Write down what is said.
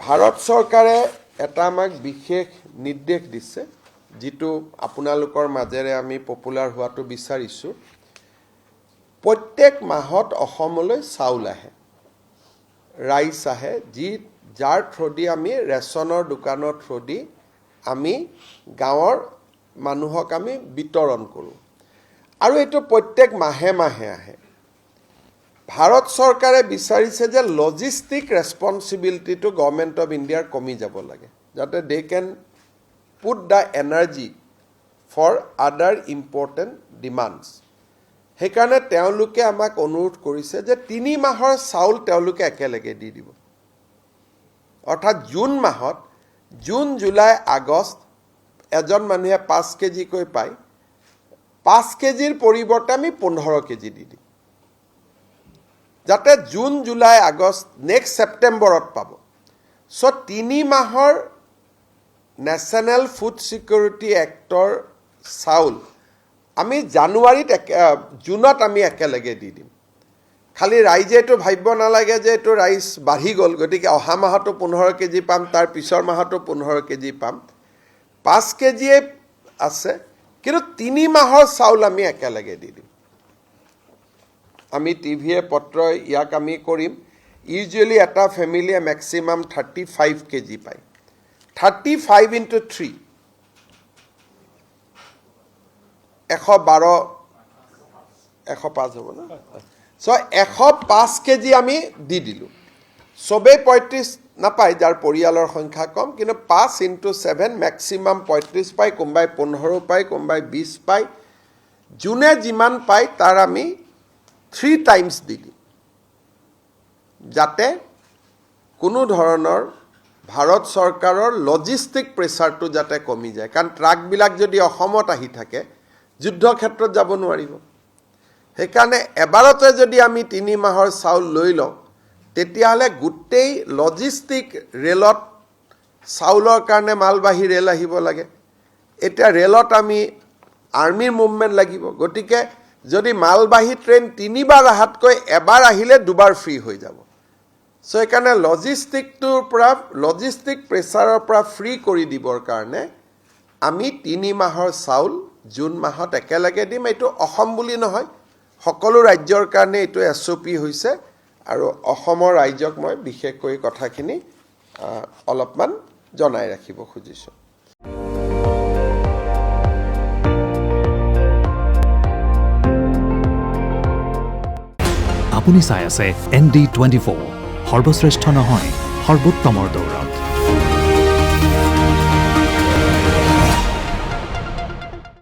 ভাৰত চৰকাৰে এটা আমাক বিশেষ নিৰ্দেশ দিছে যেটো আপোনালোকৰ মাজেৰে আমি পপুলাৰ হোৱাটো বিচাৰিছো প্ৰত্যেক মাহত অসমলৈ চাউল আহে ৰাইচ আহে যাৰ থ্ৰদি আমি ৰেচনৰ দোকানৰ থ্ৰদি আমি গাঁৱৰ মানুহক আমি বিতৰণ কৰো আৰু এটো প্ৰত্যেক মাহে মাহে আহে ভাৰত চৰকাৰে বিচাৰিছে যে logistic responsibility to government of ইণ্ডিয়াৰ কমি যাব লাগে যাতে they can put the energy for other important demands হেকাৰণে তেওঁলোকে আমাক অনুৰোধ কৰিছে যে 3 মাহৰ চাউল তেওঁলোকে একেলগে দি দিব অৰ্থাৎ জুন মাহত জুন জুলাই আগষ্ট এজন মানুহে 5 কেজি কৈ পায় 5 কেজিৰ পৰিৱৰ্তে আমি 15 কেজি দি দিম যাতে জুন জুলাই আগষ্ট নেক্সট সেপ্টেম্বৰত পাব সো 3 মাহৰ ন্যাশনাল ফুড সিকিউৰিটি এক্টৰ চাউল আমি জানুৱাৰীত জুনত আমি একেলগে দি দিম খালি ৰাইজে এটো ভাবিব নালাগে যে এটো ৰাইচ বাঢ়ি গল গতিকে অহা মাহতো 15 কেজি পাম তাৰ পিছৰ মাহতো 15 কেজি পাম 5 কেজি আছে কিন্তু 3 মাহৰ চাউল আমি একেলগে দি দিম আমি টিভিয়ে পত্ৰ ইয়াক আমি কৰিম ইউজুৱেলি এটা ফ্যামিলিয়ে ম্যাক্সিমাম 35 কেজি পায় 35 into 3 112 105 হ'ব না সো 105 কেজি আমি দি দিলু সবে 35 নাপায় যাৰ পৰিয়ালৰ সংখ্যা কম কিন্তু 5 into 7 ম্যাক্সিমাম 35 পায় কোনবাই 15 পায় কোনবাই 20 পায় জুনে যিমান পায় তাৰ আমি 3 times দি দিম যাতে কোনো ধৰণৰ ভাৰত চৰকাৰৰ লজিষ্টিক প্ৰেছাৰটো যাতে কমি যায় কাৰণ ট্ৰাক বিলাক যদি অসমত আহি থাকে যুদ্ধ ক্ষেত্ৰত যাব নোৱাৰিব হেকাৰণে এবাৰতে যদি আমি 3 মাহৰ চাউল লৈ লওঁ তেতিয়াহলে গুটেই লজিষ্টিক ৰেলত চাউলৰ কাৰণে মালবাহী ৰেল আহিব লাগে এটা ৰেলত আমি আৰ্মিৰ মুভমেন্ট লাগিব গতিকে যদি মালবাহী ট্ৰেইন 3 বাৰ আহাতকৈ এবাৰ আহিলে দুবাৰ ফ্ৰী হৈ যাব সো একাৰণে লজিষ্টিক প্ৰেছাৰৰ পৰা ফ্ৰী কৰি দিবৰ কাৰণে আমি 3 মাহৰ চাউল জুন মাহত একেলগে দিম এটো অসম বুলি নহয় সকলো ৰাজ্যৰ কাৰণে এটো এছওপি হৈছে আৰু অসমৰ ৰাজ্যক মই বিশেষকৈ কথাখিনি অলপমান জনাই ৰাখিব খুজিছো আপুনি চাই আছে ND24 সৰ্বশ্ৰেষ্ঠ নহয় সৰ্বোত্তমৰ দৌৰ